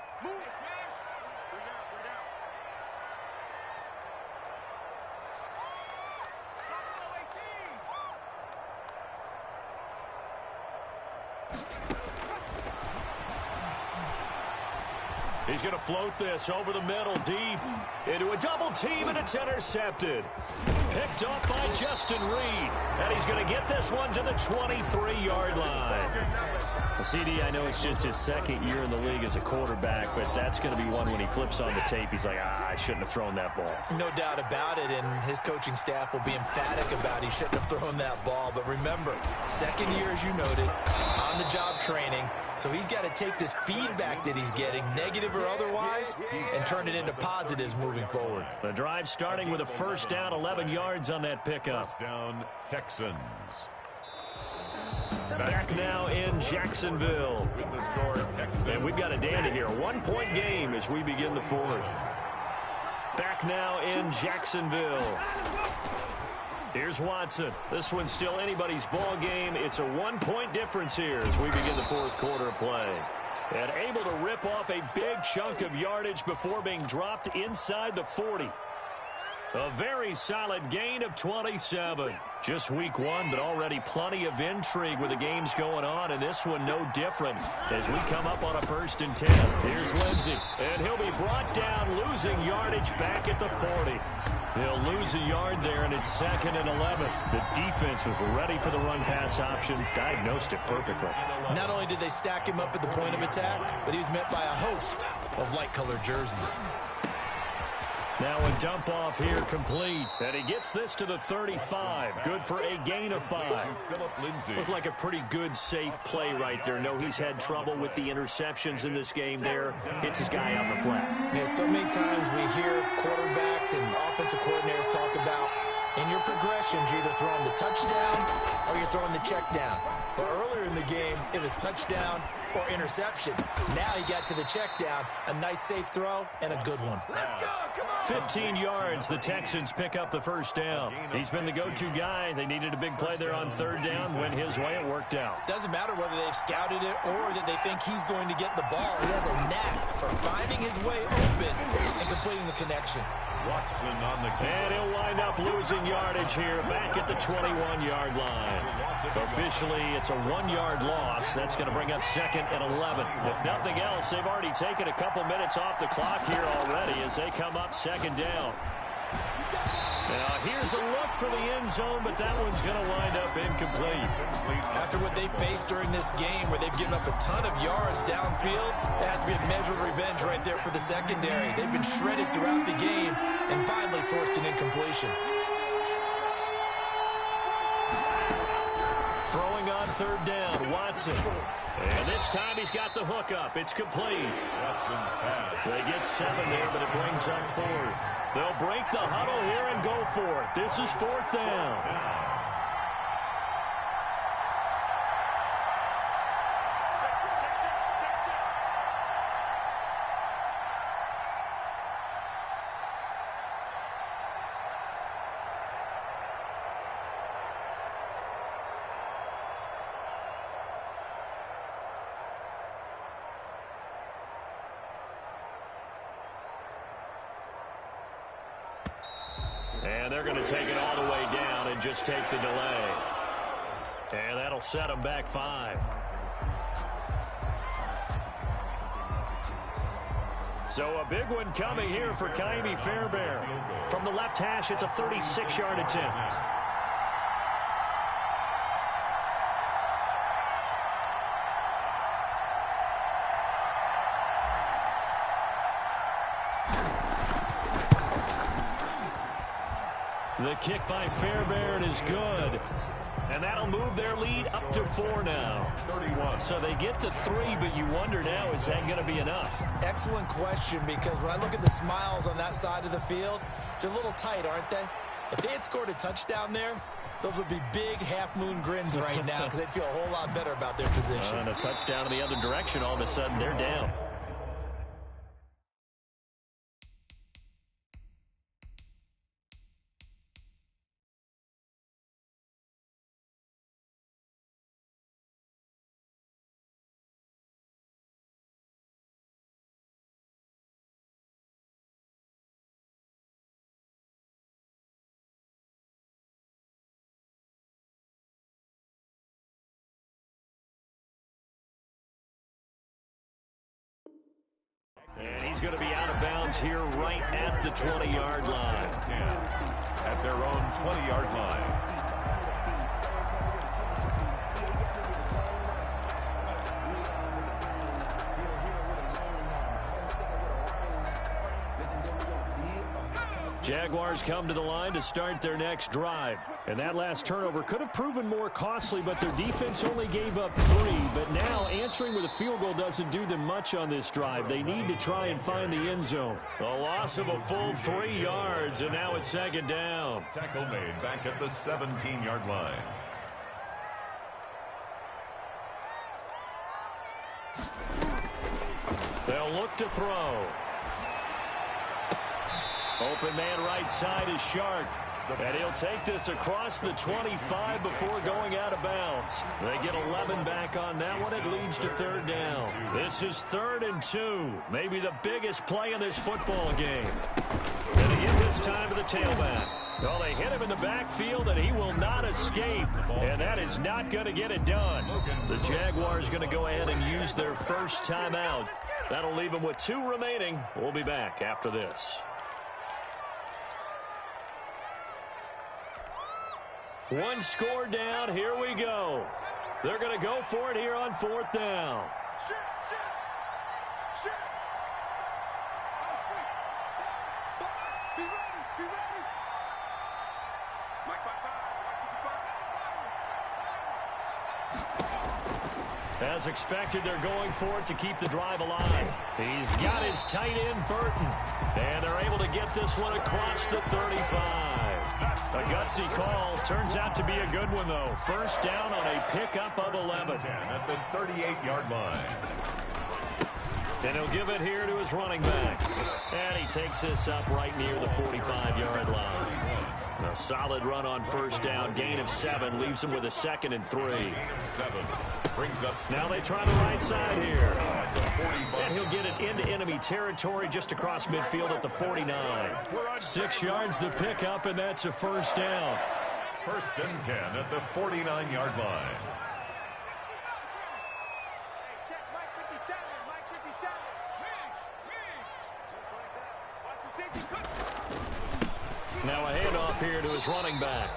He's going to float this over the middle deep into a double team, and it's intercepted. Picked up by Justin Reed, and he's going to get this one to the 23-yard line. CD, I know it's just his 2nd year in the league as a quarterback, but that's going to be one when he flips on the tape, he's like, I shouldn't have thrown that ball. No doubt about it, and his coaching staff will be emphatic about he shouldn't have thrown that ball. But remember, 2nd year, as you noted, on-the-job training, so he's got to take this feedback that he's getting, negative or otherwise, and turn it into positives moving forward. The drive starting with a first down, 11 yards on that pickup. First down, Texans. Back now in Jacksonville. With the score, Texans. And we've got a dandy here. A 1-point game as we begin the 4th. Back now in Jacksonville. Here's Watson. This one's still anybody's ball game. It's a 1-point difference here as we begin the fourth quarter of play. And able to rip off a big chunk of yardage before being dropped inside the 40. A very solid gain of 27. Just week one, but already plenty of intrigue with the games going on, and this one no different as we come up on a 1st and 10. Here's Lindsey, and he'll be brought down, losing yardage back at the 40. He'll lose a yard there, and it's 2nd and 11. The defense was ready for the run-pass option, diagnosed it perfectly. Not only did they stack him up at the point of attack, but he was met by a host of light-colored jerseys. Now a dump off here complete. And he gets this to the 35. Good for a gain of 5. Looked like a pretty good, safe play right there. No, he's had trouble with the interceptions in this game there. Hits his guy out in the flat. Yeah, so many times we hear quarterbacks and offensive coordinators talk about in your progressions, you're either throwing the touchdown or you're throwing the check down. But earlier in the game, it was touchdown or interception. Now he got to the check down, a nice safe throw, and a good one. 15 yards, the Texans pick up the 1st down. He's been the go-to guy. They needed a big play there on 3rd down. Went his way, it worked out. Doesn't matter whether they've scouted it or that they think he's going to get the ball. He has a knack for finding his way open and completing the connection. Watson on the kick. And he'll wind up losing yardage here back at the 21-yard line. Officially, it's a 1-yard loss. That's going to bring up 2nd and 11. If nothing else, they've already taken a couple minutes off the clock here already as they come up 2nd down. Now, here's a look for the end zone, but that one's going to wind up incomplete. After what they faced during this game where they've given up a ton of yards downfield, that has to be a measure of revenge right there for the secondary. They've been shredded throughout the game and finally forced an incompletion. Throwing on 3rd down, Watson. And this time he's got the hook up. It's complete. Watson's pass. They get 7 there, but it brings up 4th. They'll break the huddle here and go for it. This is 4th down. And they're going to take it all the way down and just take the delay. And that'll set them back 5. So a big one coming here for Kaimi Fairbairn. From the left hash, it's a 36-yard attempt. The kick by Fairbairn is good. And that'll move their lead up to 4 now. 31. So they get to 3, but you wonder now, is that going to be enough? Excellent question, because when I look at the smiles on that side of the field, they're a little tight, aren't they? If they had scored a touchdown there, those would be big half-moon grins right now because they'd feel a whole lot better about their position. And a touchdown in the other direction, all of a sudden they're down. And he's going to be out of bounds here right at the 20-yard line. 10 at their own 20-yard line. Jaguars come to the line to start their next drive. And that last turnover could have proven more costly, but their defense only gave up 3. But now answering with a field goal doesn't do them much on this drive. They need to try and find the end zone. A loss of a full 3 yards, and now it's 2nd down. Tackle made back at the 17-yard line. They'll look to throw. Open man right side is Shark. And he'll take this across the 25 before going out of bounds. They get 11 back on that one. It leads to third down. This is 3rd and 2. Maybe the biggest play in this football game. And they give this time to the tailback. Well, they hit him in the backfield, and he will not escape. And that is not going to get it done. The Jaguars going to go ahead and use their first timeout. That'll leave them with 2 remaining. We'll be back after this. One score down. Here we go. They're going to go for it here on 4th down. Be ready. Mike 55. As expected, they're going for it to keep the drive alive. He's got his tight end, Burton. And they're able to get this one across the 35. A gutsy call. Turns out to be a good one, though. First down on a pickup of 11. At the 38-yard line. And he'll give it here to his running back. And he takes this up right near the 45-yard line. A solid run on first down. Gain of 7 leaves him with a 2nd and 3. Now they try the right side here. And he'll get it into enemy territory just across midfield at the 49. 6 yards the pickup, and that's a first down. 1st and 10 at the 49-yard line. Check Mike 57. Mike 57. Just like that. Watch the safety cut. Now a handoff here to his running back.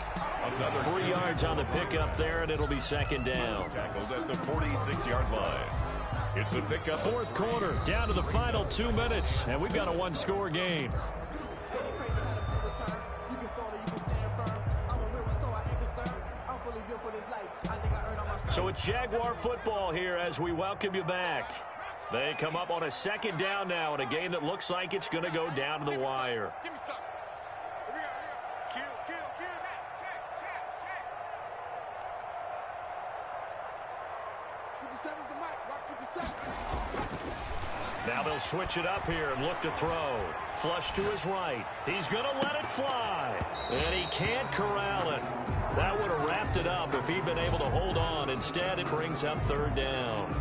3 yards on the pickup there, and it'll be 2nd down. Tackled at the 46-yard line. It's a pickup. 4th quarter, down to the final 2 minutes, and we've got a 1-score game. So it's Jaguar football here as we welcome you back. They come up on a 2nd down now in a game that looks like it's going to go down to the wire. Give me some. Here we go. Kill. Check. 57's the mic. Rock 57. Now they'll switch it up here and look to throw. Flush to his right. He's going to let it fly. And he can't corral it. That would have wrapped it up if he'd been able to hold on. Instead, it brings up 3rd down.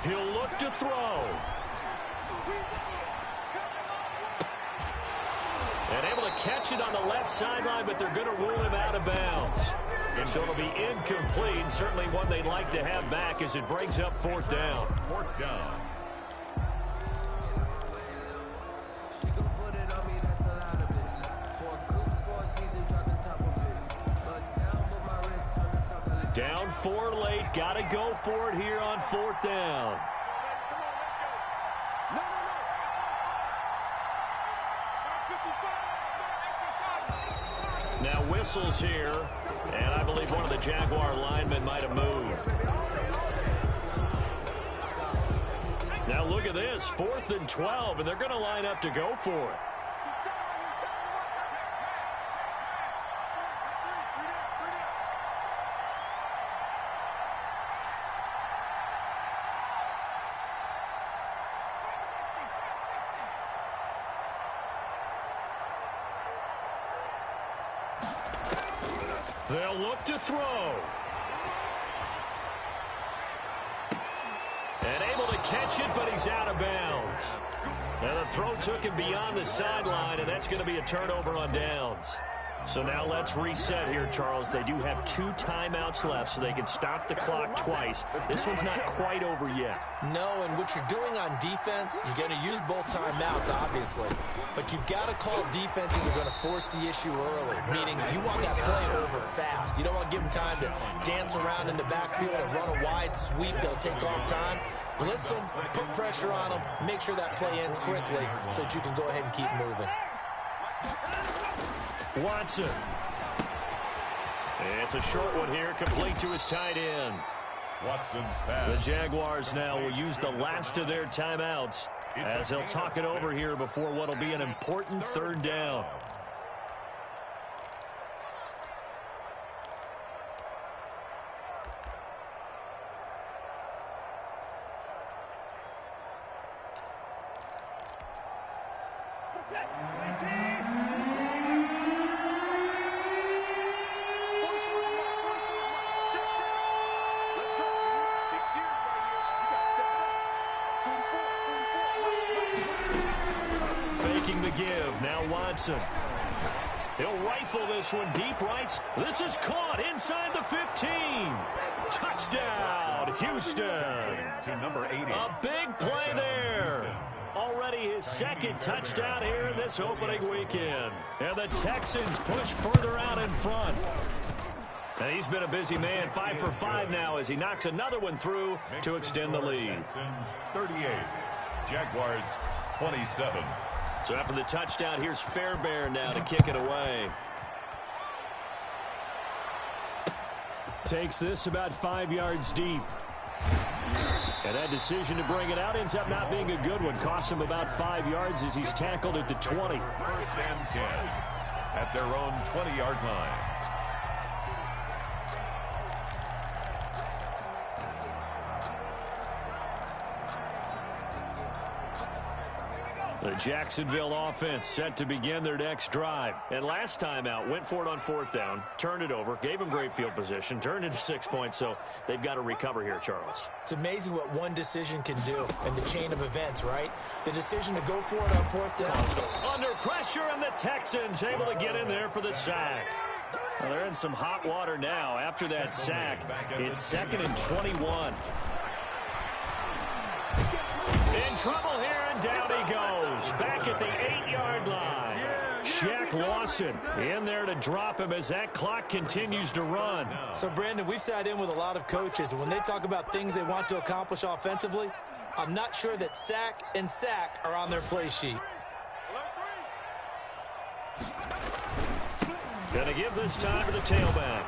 He'll look to throw. And able to catch it on the left sideline, but they're going to rule him out of bounds. So it'll be incomplete. Certainly one they'd like to have back as it brings up 4th down. 4th down. Down 4 late. Got to go for it here on 4th down. Now whistles here, and I believe one of the Jaguar linemen might have moved. Now look at this, 4th and 12, and they're going to line up to go for it. They'll look to throw. And able to catch it, but he's out of bounds. And the throw took him beyond the sideline, and that's going to be a turnover on downs. So now let's reset here, Charles. They do have 2 timeouts left, so they can stop the clock twice. This one's not quite over yet. No, and what you're doing on defense, you're going to use both timeouts, obviously. But you've got to call defenses are going to force the issue early, meaning you want that play over fast. You don't want to give them time to dance around in the backfield and run a wide sweep that'll take off time. Blitz them, put pressure on them, make sure that play ends quickly so that you can go ahead and keep moving. Watson. It's a short one here, complete to his tight end. Watson's pass. The Jaguars now will use the last of their timeouts as they'll talk it over here before what will be an important 3rd down. Faking the give. Now Watson. He'll rifle this one deep right. This is caught inside the 15. Touchdown, Houston. To number 80. A big play there. Already his second touchdown here in this opening weekend. And the Texans push further out in front. And he's been a busy man, 5 for 5 now as he knocks another one through to extend the lead. Texans 38. Jaguars 27. So after the touchdown, here's Fairbairn now to kick it away. Takes this about 5 yards deep. And that decision to bring it out ends up not being a good one. Cost him about 5 yards as he's tackled at the 20. 1st and 10 at their own 20-yard line. The Jacksonville offense set to begin their next drive. And last time out, went for it on 4th down, turned it over, gave them great field position, turned into 6 points, so they've got to recover here, Charles. It's amazing what one decision can do in the chain of events, right? The decision to go for it on 4th down. Under pressure, and the Texans able to get in there for the sack. Well, they're in some hot water now after that sack. It's 2nd and 21. In trouble here, and down he goes. Back at the 8-yard line. Shaq Lawson in there to drop him as that clock continues to run. So, Brandon, we sat in with a lot of coaches, and when they talk about things they want to accomplish offensively, I'm not sure that sack and sack are on their play sheet. Going to give this time to the tailback.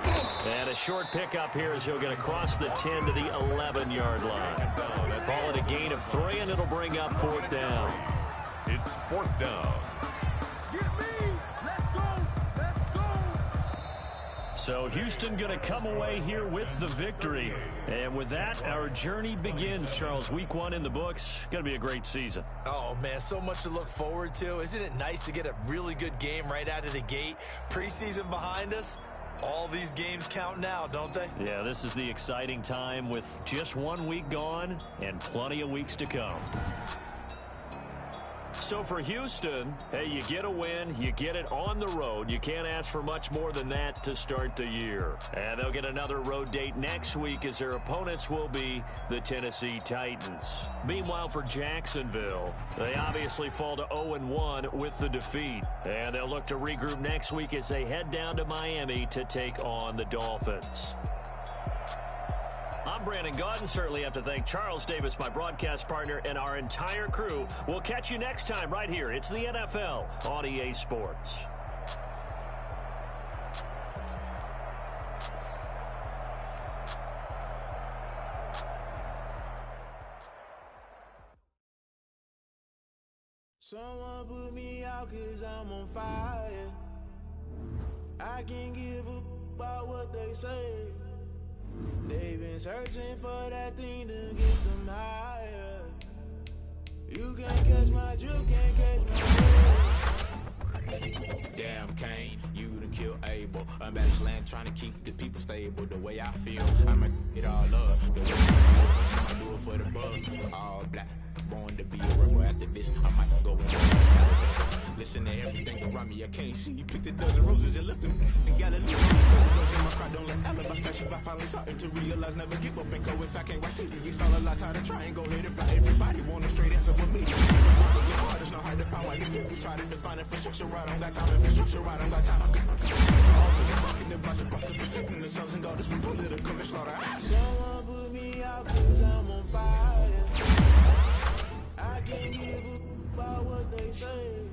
And a short pickup here as he'll get across the 10 to the 11-yard line. Call it a gain of 3, and it'll bring up 4th down. It's 4th down. So Houston going to come away here with the victory. And with that, our journey begins, Charles. Week 1 in the books. Going to be a great season. Oh, man, so much to look forward to. Isn't it nice to get a really good game right out of the gate? Preseason behind us. All these games count now, don't they? Yeah, this is the exciting time with just 1 week gone and plenty of weeks to come. So for Houston, hey, you get a win, you get it on the road. You can't ask for much more than that to start the year. And they'll get another road date next week as their opponents will be the Tennessee Titans. Meanwhile, for Jacksonville, they obviously fall to 0-1 with the defeat. And they'll look to regroup next week as they head down to Miami to take on the Dolphins. I'm Brandon Gaudin. Certainly have to thank Charles Davis, my broadcast partner, and our entire crew. We'll catch you next time right here. It's the NFL on EA Sports. Someone put me out 'cause I'm on fire. I can't give up about what they say. They've been searching for that thing to get them higher. You can't catch my drift, can't catch my Damn, Kane, you done killed Abel. I'm back to land trying to keep the people stable. The way I feel, I might get all up. The way I feel, I do it for the bug. All black, born to be a rebel activist. I might go and listen to everything around me. I can't see. You picked a dozen roses and left them in Galilee. My crowd don't let alibi specials. I finally starting to realize never give up and go inside. Can't watch TV. It's all a lot tired of trying. Go let it fly. Everybody want a straight answer with me. It's hard. It's not hard to find why these people try to define infrastructure. I don't got time. Infrastructure. I don't got time. All to be talking about you, about to protecting themselves and daughters from political and slaughter. Someone put me out 'cause I'm on fire. I can't give up about what they say.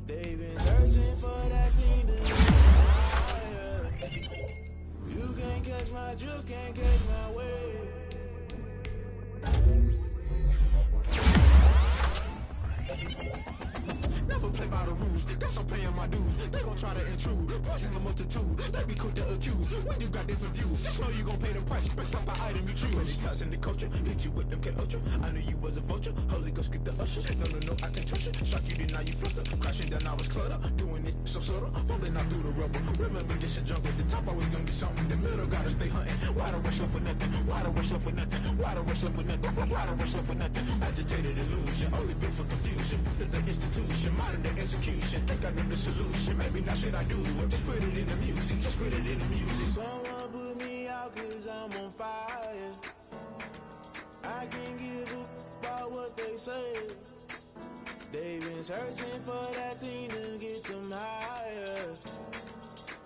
They've been searching for that thing to get higher. You can't catch my drift, can't catch my wave. Never play by the rules. shoes. Guess I'm paying my dues. They gon' try to intrude. Poison the multitude. They be quick to accuse. When you got different views, just know you gon' pay the price based off the item you choose. Many times in the culture, hit you with them K Ultra. I knew you was a vulture. Holy Ghost get the ushers. No, I can trust you. Shock you, then now you fluster. Crashing down, I was clutter. Doing this so subtle. Falling out through the rubble. Remember this and jungle. The top always gonna get something. The middle gotta stay hunting. Why the rush love for nothing? Why the rush love for nothing? Why the rush love for nothing? Why the rush love for nothing? Agitated illusion. Only built for confusion. The institution. Modern day execution. Think I know the solution. Maybe not shit I do. Just put it in the music. Just put it in the music. Someone put me out cause I'm on fire. I can't give up about what they say. They've been searching for that thing to get them higher.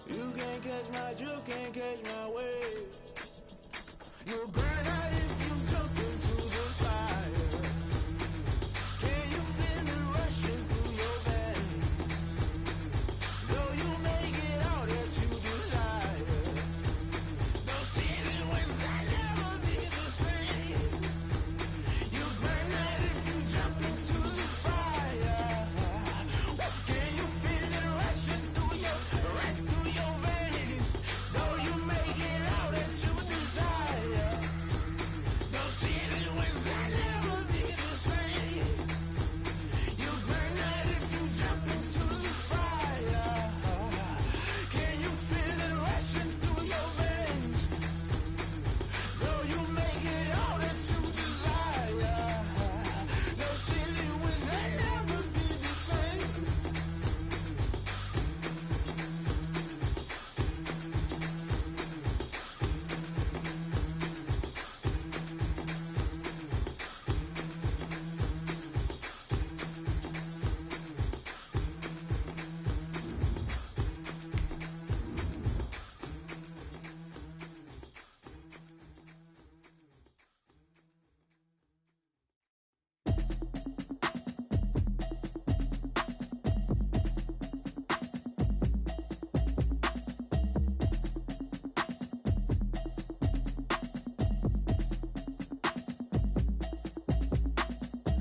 You can't catch my drift, can't catch my wave. You'll burn out if you jump into the fire. Can you feel it rushing through your veins? Though you make it all that you desire. No ceiling wins that never be the same. You'll burn out if you jump into the fire. Can you feel it rushing through your veins? Though you make it all that you desire. No ceiling wins that never be the same. You'll burn out if you jump into the fire. Can you feel it rushing through your veins? Though you make it all that you desire. No ceiling wins that never be the same.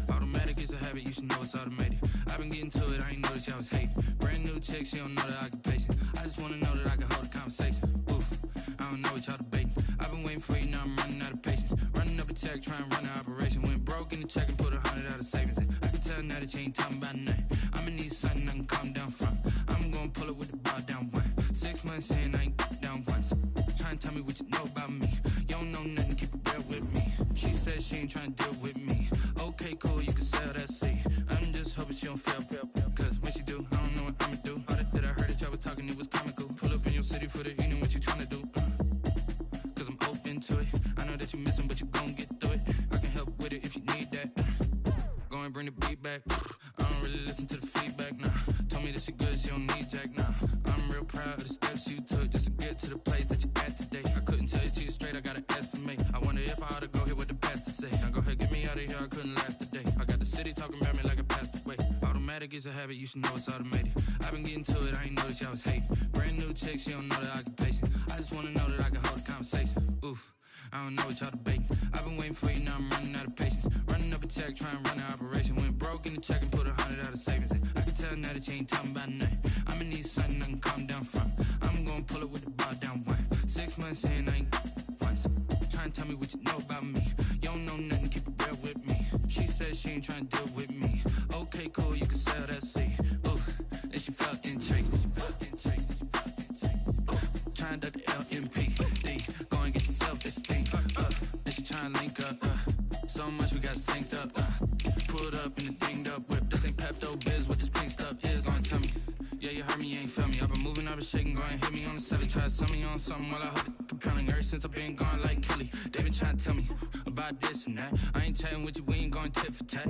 Automatic is a habit, you should know it's automated. I've been getting to it, I ain't noticed y'all was hating. Brand new chick, she don't know the occupation. I just wanna know that I can hold a conversation. Oof, I don't know what y'all debating. I've been waiting for you, now I'm running out of patience. Running up a check, trying to run an operation. Went broke in the check and put 100 out of savings in. I can tell now that you ain't talking about nothing. I'ma need something I can calm down from. I'm gonna pull it with the bar down one. 6 months in, I ain't down once. Trying to tell me what you know about me. You don't know nothing, keep it real with me. She said she ain't trying to deal with me. Okay, cool, you can sell that seat. I'm just hoping she don't fail. Cause when she do, I don't know what I'ma do. All that I heard that y'all was talking, it was comical. Pull up in your city for the evening, what you tryna do? Cause I'm open to it. I know that you missing, but you gon' get through it. I can help with it if you need that. Go and bring the beat back. I don't really listen to the feedback, nah. Told me that she good, she don't need jack, nah. I'm real proud of the steps you took just to get to the place that you at today. I couldn't tell you to you straight, I gotta estimate. I wonder if I ought to go here with the pastor say. Now go ahead, get me out of here, I couldn't last a day. I got the city talking about me like I passed away. Automatic is a habit, you should know it's automated. I've been getting to it, I ain't noticed y'all was hating. Brand new chick, she don't know the occupation. I just wanna know that I can hold a conversation. Oof, I don't know what y'all debating. I've been waiting for you, now I'm running out of patience. Running up a check, trying to run an operation. Went broke in the check and put 100 out of savings in. I can tell now that you ain't talking about nothing. I'ma need something I can calm down from. I'm gonna pull it with the bar down one. 6 months in, I ain't once. Trying to tell me what you know about me. You don't know nothing, keep it real with me. She said she ain't trying to deal with me. Okay, cool, you can sell that seat. Ooh, and she felt intrigued. Trying to duck the LMPD. Go and get your self-esteem up. And she trying to link up. So much we got synced up. Pulled up in the dinged up whip. This ain't Pepto-Biz, what this pink stuff is. Gonna tell me. Yeah, you heard me, you ain't feel me. I've been moving, I've been shaking, go and hit me on the celly. Try to sell me on something while I hold it compelling. Ever since I've been gone like Kelly, they been trying to tell me about this and that. I ain't chatting with you, we ain't going tit for tat.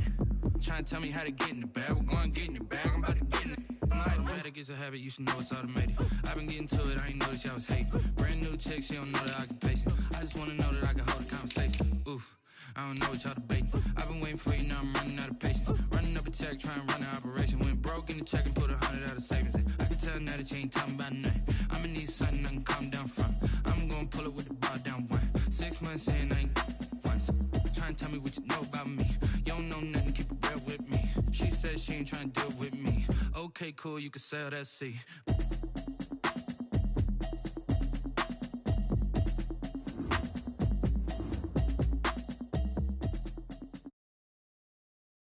Trying to tell me how to get in the bag. We're going to get in the bag, I'm about to get in it. Automatic is a habit, you should know it's automated. I've been getting to it, I ain't noticed y'all was hating. Brand new chick, she don't know the occupation. I just wanna know that I can hold a conversation. Oof, I don't know what y'all debating. I've been waiting for you, now I'm running out of patience. Running up a check, trying to run an operation. Went broke in the check and put 100 out of savings in. I can tell now that you ain't talking about nothing. I'ma need something I can calm down from. I'm gonna pull it with the bar down one. 6 months in, I ain't once. Trying to tell me what you know about me. You don't know nothing, keep it real with me. She said she ain't tryna deal with me. Okay, cool, you can sell that seat.